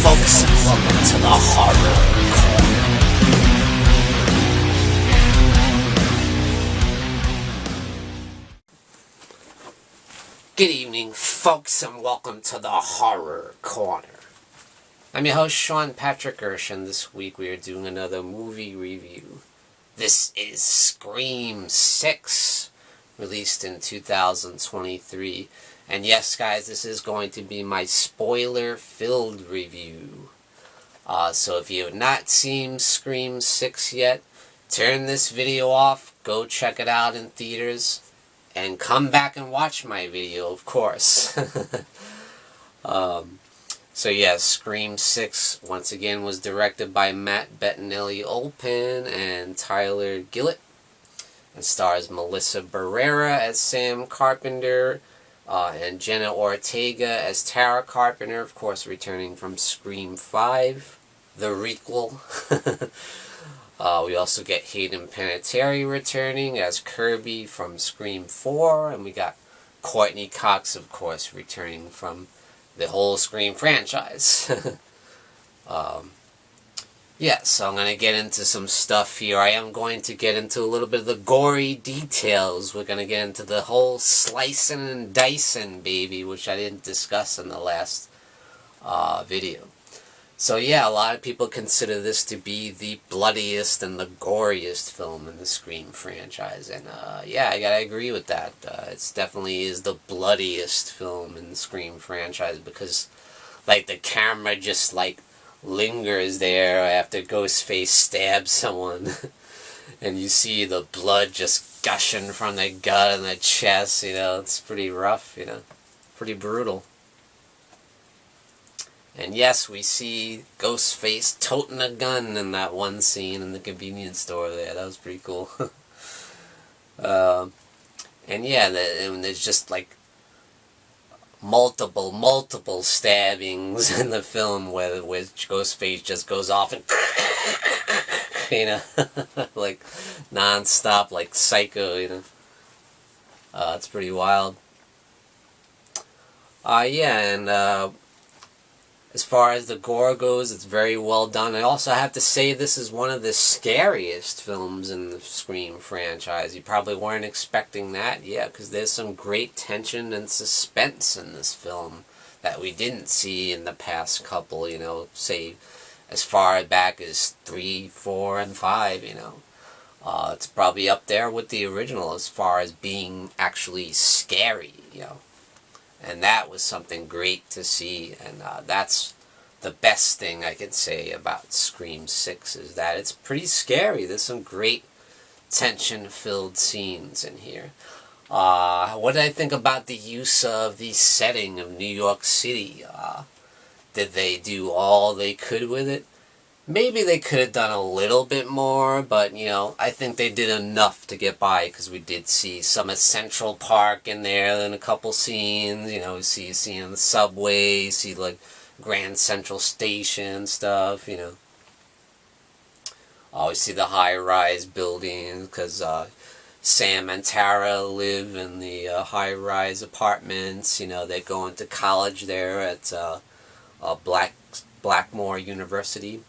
folks, and welcome to the Horror Corner. Good evening, folks, and welcome to the Horror Corner. I'm your host, Sean Patrick Gersh, and this week we are doing another movie review. This is Scream 6, released in 2023. And yes, guys, this is going to be my spoiler-filled review. So if you have not seen Scream 6 yet, turn this video off, go check it out in theaters, and come back and watch my video, of course. So yes, Scream 6, once again, was directed by Matt Bettinelli-Olpin and Tyler Gillett, and stars Melissa Barrera as Sam Carpenter, and Jenna Ortega as Tara Carpenter, of course returning from Scream 5, the requel. We also get Hayden Panettiere returning as Kirby from Scream 4, and we got Courtney Cox, of course, returning from the whole Scream franchise. Yeah, so I'm going to get into some stuff here. I am going to get into a little bit of the gory details. We're going to get into the whole slicing and dicing, baby, which I didn't discuss in the last video. So yeah, a lot of people consider this to be the bloodiest and the goriest film in the Scream franchise. And yeah, I gotta agree with that. It definitely is the bloodiest film in the Scream franchise because, like, the camera just, like, lingers there after Ghostface stabs someone. And you see the blood just gushing from the gut and the chest, you know. It's pretty rough, you know. Pretty brutal. And yes, we see Ghostface toting a gun in that one scene in the convenience store there. That was pretty cool. And yeah, and there's just like multiple stabbings in the film where Ghostface just goes off and you know, like non-stop, like Psycho, you know. It's pretty wild. Yeah, and as far as the gore goes, it's very well done. I also have to say this is one of the scariest films in the Scream franchise. You probably weren't expecting that, yeah, because there's some great tension and suspense in this film that we didn't see in the past couple, you know, say as far back as 3, 4, and 5, you know. It's probably up there with the original as far as being actually scary, you know. And that was something great to see, and that's the best thing I can say about Scream 6, is that it's pretty scary. There's some great tension-filled scenes in here. What did I think about the use of the setting of New York City? Did they do all they could with it? Maybe they could have done a little bit more, but, you know, I think they did enough to get by, because we did see some at Central Park in there in a couple scenes. You know, we see a scene on the subway, see, like, Grand Central Station stuff, you know. We see the high-rise buildings, because Sam and Tara live in the high-rise apartments. You know, they go into college there at Blackmore University.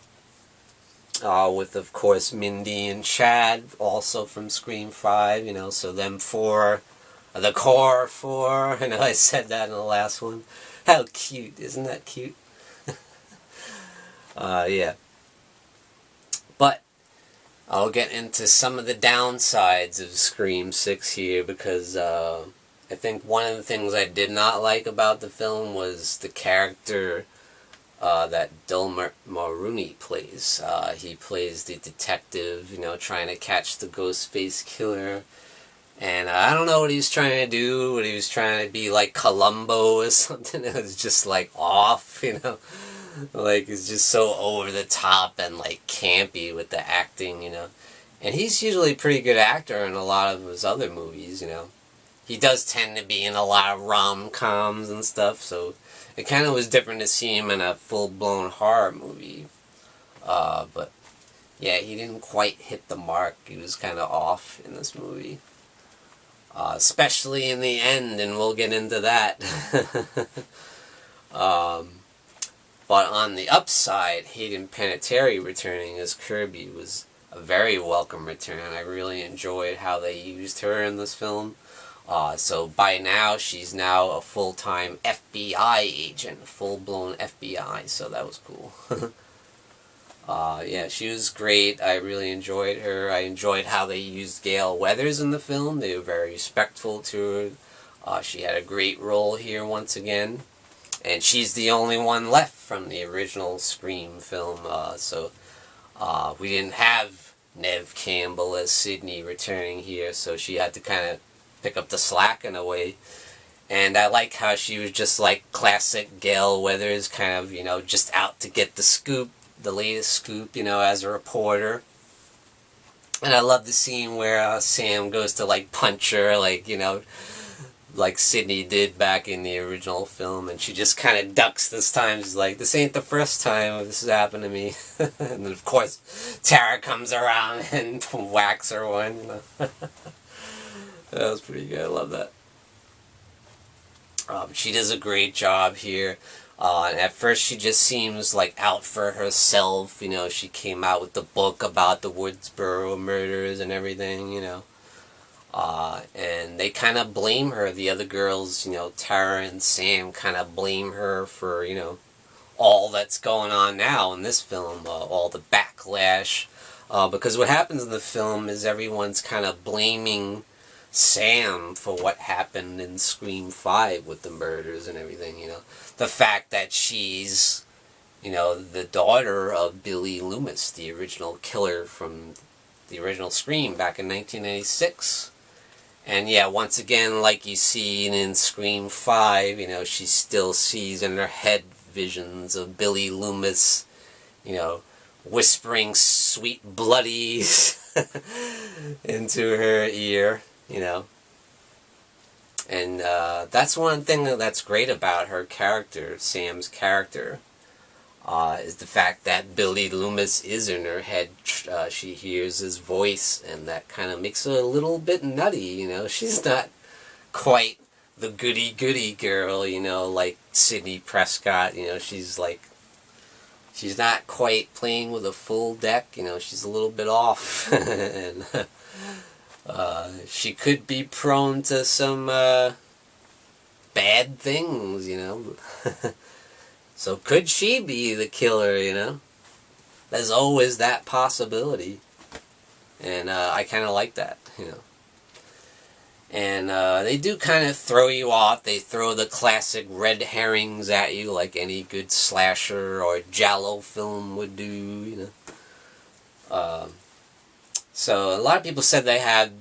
With, of course, Mindy and Chad, also from Scream 5, you know, so them four, the core four, you know, I said that in the last one. How cute, isn't that cute? Yeah. But I'll get into some of the downsides of Scream 6 here, because I think one of the things I did not like about the film was the character that Del Mulrooney plays. He plays the detective, you know, trying to catch the Ghostface killer. And I don't know what he was trying to do, what he was trying to be like Columbo or something. It was just like off, you know. Like, it's just so over the top and like campy with the acting, you know. And he's usually a pretty good actor in a lot of his other movies, you know. He does tend to be in a lot of rom-coms and stuff, so it kind of was different to see him in a full-blown horror movie. But, yeah, he didn't quite hit the mark. He was kind of off in this movie. Especially in the end, and we'll get into that. But on the upside, Hayden Panettiere returning as Kirby was a very welcome return. I really enjoyed how they used her in this film. So by now, she's now a full-time FBI agent, full-blown FBI, so that was cool. Yeah, she was great. I really enjoyed her. I enjoyed how they used Gale Weathers in the film. They were very respectful to her. She had a great role here once again. And she's the only one left from the original Scream film. So we didn't have Neve Campbell as Sidney returning here, so she had to kind of pick up the slack in a way. And I like how she was just like classic Gale Weathers, kind of, you know, just out to get the scoop, the latest scoop, you know, as a reporter. And I love the scene where Sam goes to like punch her, like, you know, like Sidney did back in the original film, and she just kind of ducks this time. She's like, this ain't the first time this has happened to me. And then, of course, Tara comes around and whacks her one, you know. That was pretty good. I love that. She does a great job here. And at first she just seems like out for herself, you know. She came out with the book about the Woodsboro murders and everything, you know. And they kind of blame her. The other girls, you know, Tara and Sam kind of blame her for, you know, all that's going on now in this film, all the backlash. Because what happens in the film is everyone's kind of blaming Sam for what happened in Scream 5 with the murders and everything, you know. The fact that she's, you know, the daughter of Billy Loomis, the original killer from the original Scream back in 1996. And yeah, once again, like you see in Scream 5, you know, she still sees in her head visions of Billy Loomis, you know, whispering sweet bloodies into her ear, you know. And that's one thing that's great about her character, Sam's character, is the fact that Billy Loomis is in her head. She hears his voice, and that kind of makes her a little bit nutty, you know. She's not quite the goody-goody girl, you know, like Sidney Prescott, you know. She's not quite playing with a full deck, you know. She's a little bit off. And she could be prone to some bad things, you know. So could she be the killer, you know? There's always that possibility. And I kind of like that, you know. And they do kind of throw you off. They throw the classic red herrings at you like any good slasher or giallo film would do, you know. So a lot of people said they had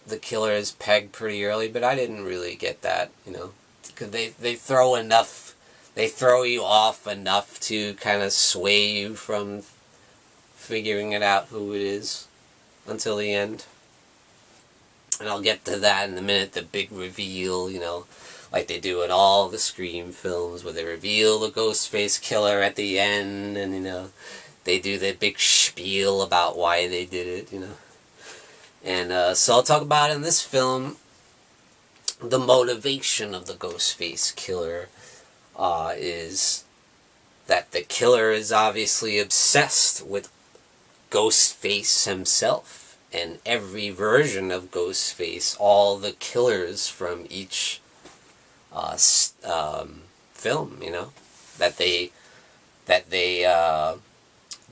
the killers pegged pretty early, but I didn't really get that, you know. Because they throw enough... They throw you off enough to kind of sway you from figuring it out who it is until the end. And I'll get to that in a minute, the big reveal, you know, like they do in all the Scream films, where they reveal the Ghostface killer at the end, and, you know, they do their big spiel about why they did it, you know. And so I'll talk about in this film the motivation of the Ghostface killer. Is that the killer is obviously obsessed with Ghostface himself, and every version of Ghostface, all the killers from each film, you know, that they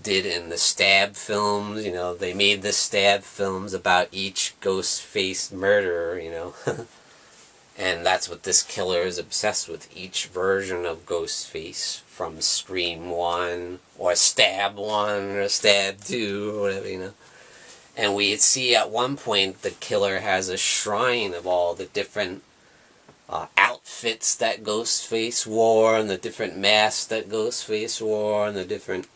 did in the Stab films, you know. They made the Stab films about each Ghostface murderer, you know. And that's what this killer is obsessed with, each version of Ghostface from Scream 1, or Stab 1, or Stab 2, or whatever, you know. And we see at one point the killer has a shrine of all the different outfits that Ghostface wore, and the different masks that Ghostface wore, and the different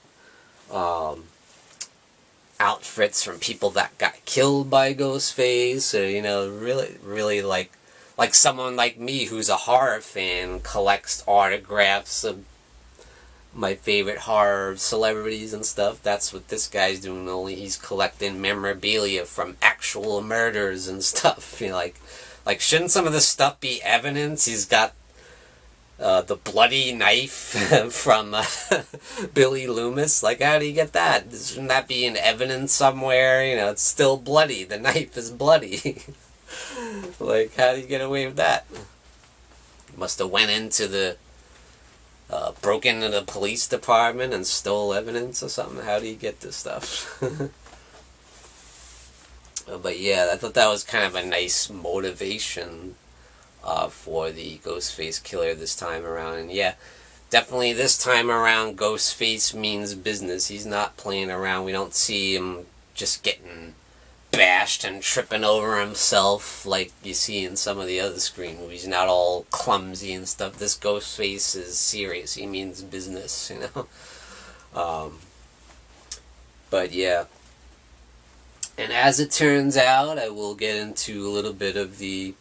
outfits from people that got killed by Ghostface, or, you know, really like someone like me who's a horror fan collects autographs of my favorite horror celebrities and stuff. That's what this guy's doing, only he's collecting memorabilia from actual murders and stuff. You know, like shouldn't some of this stuff be evidence? He's got The bloody knife from Billy Loomis. Like, how do you get that? Shouldn't that be in evidence somewhere? You know, it's still bloody. The knife is bloody. Like, how do you get away with that? Must have went into the broke into the police department and stole evidence or something. How do you get this stuff? But yeah, I thought that was kind of a nice motivation for the Ghostface killer this time around. And yeah, definitely this time around, Ghostface means business. He's not playing around. We don't see him just getting bashed and tripping over himself like you see in some of the other Scream movies. Not all clumsy and stuff. This Ghostface is serious. He means business, you know. But yeah. And as it turns out, I will get into a little bit of the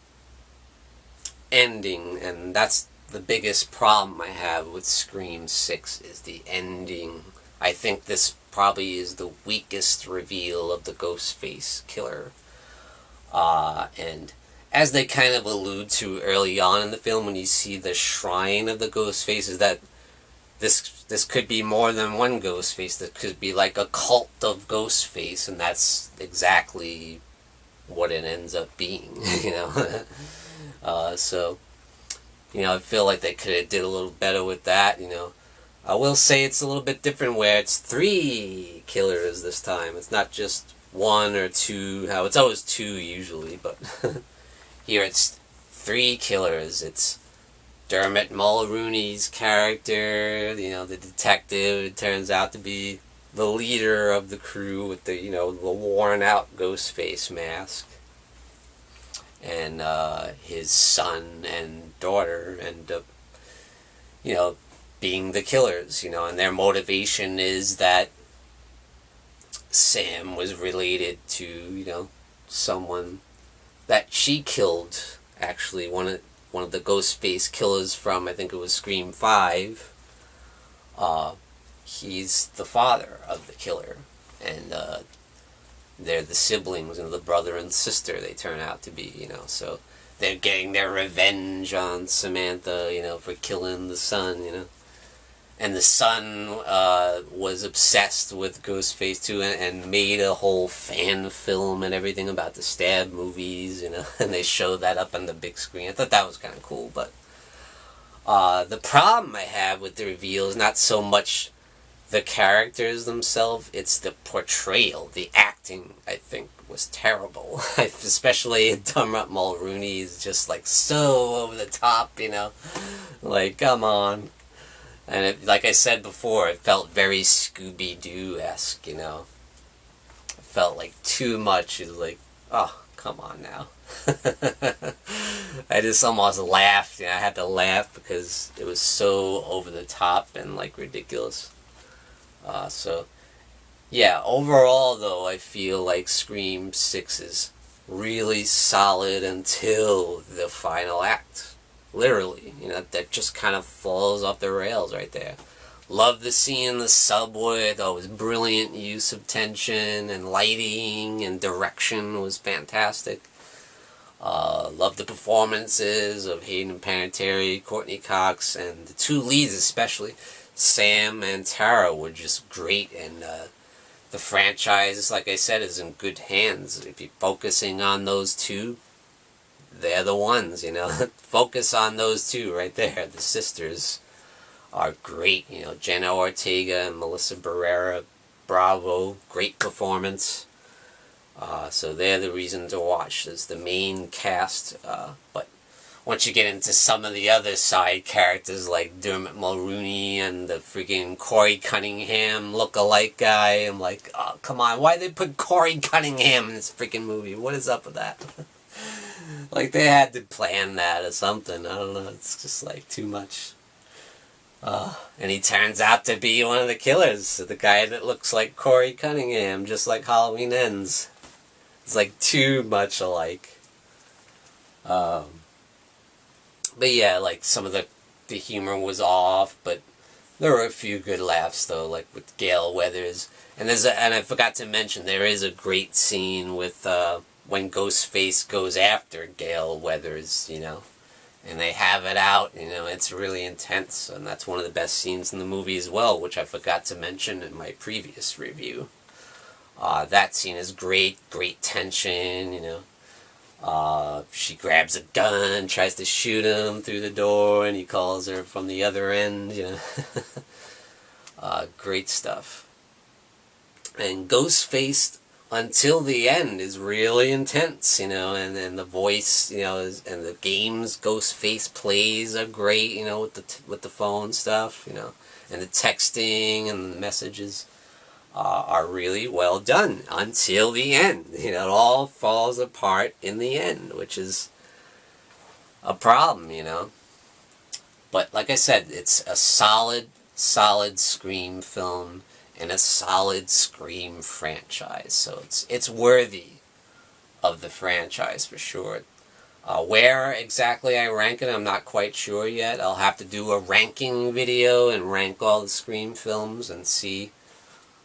ending, and that's the biggest problem I have with Scream 6 is the ending. I think this probably is the weakest reveal of the Ghostface killer. And as they kind of allude to early on in the film when you see the shrine of the Ghostface, is that this could be more than one Ghostface. This could be like a cult of Ghostface, and that's exactly what it ends up being, you know. So, you know, I feel like they could have did a little better with that, you know. I will say it's a little bit different where it's 3 killers this time. It's not just 1 or 2, how it's always 2 usually, but here it's 3 killers. It's Dermot Mulroney's character, you know, the detective. It turns out to be the leader of the crew with the, you know, the worn out Ghostface mask. And his son and daughter end up, you know, being the killers, you know, and their motivation is that Sam was related to, you know, someone that she killed, actually, one of the Ghostface killers from, I think it was Scream 5. He's the father of the killer, and they're the siblings, and the brother and sister they turn out to be, you know, so they're getting their revenge on Samantha, you know, for killing the son, you know. And the son was obsessed with Ghostface too, and made a whole fan film and everything about the Stab movies, you know, and they showed that up on the big screen. I thought that was kind of cool, but the problem I have with the reveal is not so much the characters themselves, it's the portrayal. The acting, I think, was terrible. Especially Dermot Mulroney is just like so over the top, you know, like, come on. And it, like I said before, it felt very Scooby-Doo-esque, you know. It felt like too much. It was like, oh, come on now. I just almost laughed. You know, I had to laugh because it was so over the top and like ridiculous. So, yeah, overall though, I feel like Scream 6 is really solid until the final act. Literally, you know, that just kind of falls off the rails right there. Love the scene in the subway. That was brilliant use of tension and lighting and direction was fantastic. Love the performances of Hayden Panettiere, Courtney Cox, and the 2 leads especially. Sam and Tara were just great, and the franchise, like I said, is in good hands. If you're focusing on those 2, they're the ones, you know. Focus on those 2 right there. The sisters are great, you know. Jenna Ortega and Melissa Barrera, bravo, great performance. So they're the reason to watch. As the main cast, but once you get into some of the other side characters like Dermot Mulroney and the freaking Corey Cunningham look-alike guy, I'm like, oh, come on, why they put Corey Cunningham in this freaking movie? What is up with that? Like, they had to plan that or something. I don't know. It's just, like, too much. And he turns out to be one of the killers. The guy that looks like Corey Cunningham, just like Halloween Ends. It's, like, too much alike. But, yeah, like, some of the humor was off, but there were a few good laughs, though, like with Gale Weathers. And I forgot to mention, there is a great scene with... when Ghostface goes after Gale Weathers, you know. and they have it out. You know, it's really intense, and that's one of the best scenes in the movie as well, which I forgot to mention in my previous review. That scene is great, great tension, you know. She grabs a gun, tries to shoot him through the door, and he calls her from the other end, you know. Great stuff. And Ghostface, until the end, is really intense, you know, and then the voice, you know, and the games Ghostface plays are great, you know, with the phone stuff, you know, and the texting and the messages are really well done until the end. You know, it all falls apart in the end, which is a problem, you know. But like I said, it's a solid Scream film and a solid Scream franchise. So it's worthy of the franchise for sure. Where exactly I rank it, I'm not quite sure yet. I'll have to do a ranking video and rank all the Scream films and see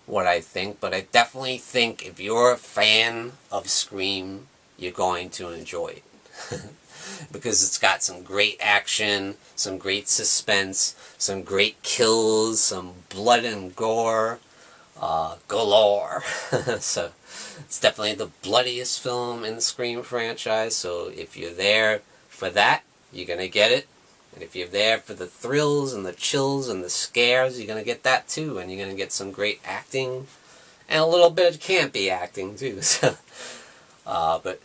what I think. But I definitely think if you're a fan of Scream, you're going to enjoy it. Because it's got some great action, some great suspense, some great kills, some blood and gore galore. So it's definitely the bloodiest film in the Scream franchise, so if you're there for that, you're going to get it. And if you're there for the thrills and the chills and the scares, you're going to get that too. And you're going to get some great acting and a little bit of campy acting too. So, but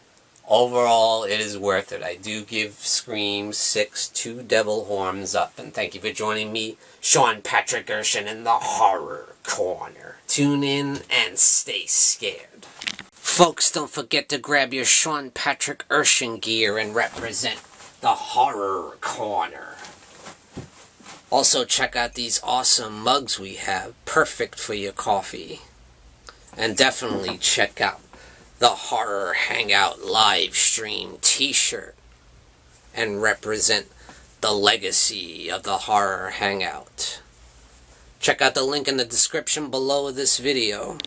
overall, it is worth it. I do give Scream 6 2 devil horns up. And thank you for joining me, Sean Patrick Urshan, in the Horror Corner. Tune in and stay scared. Folks, don't forget to grab your Sean Patrick Urshan gear and represent the Horror Corner. Also, check out these awesome mugs we have, perfect for your coffee. And definitely check out the Horror Hangout live stream t-shirt and represent the legacy of the Horror Hangout. Check out the link in the description below this video.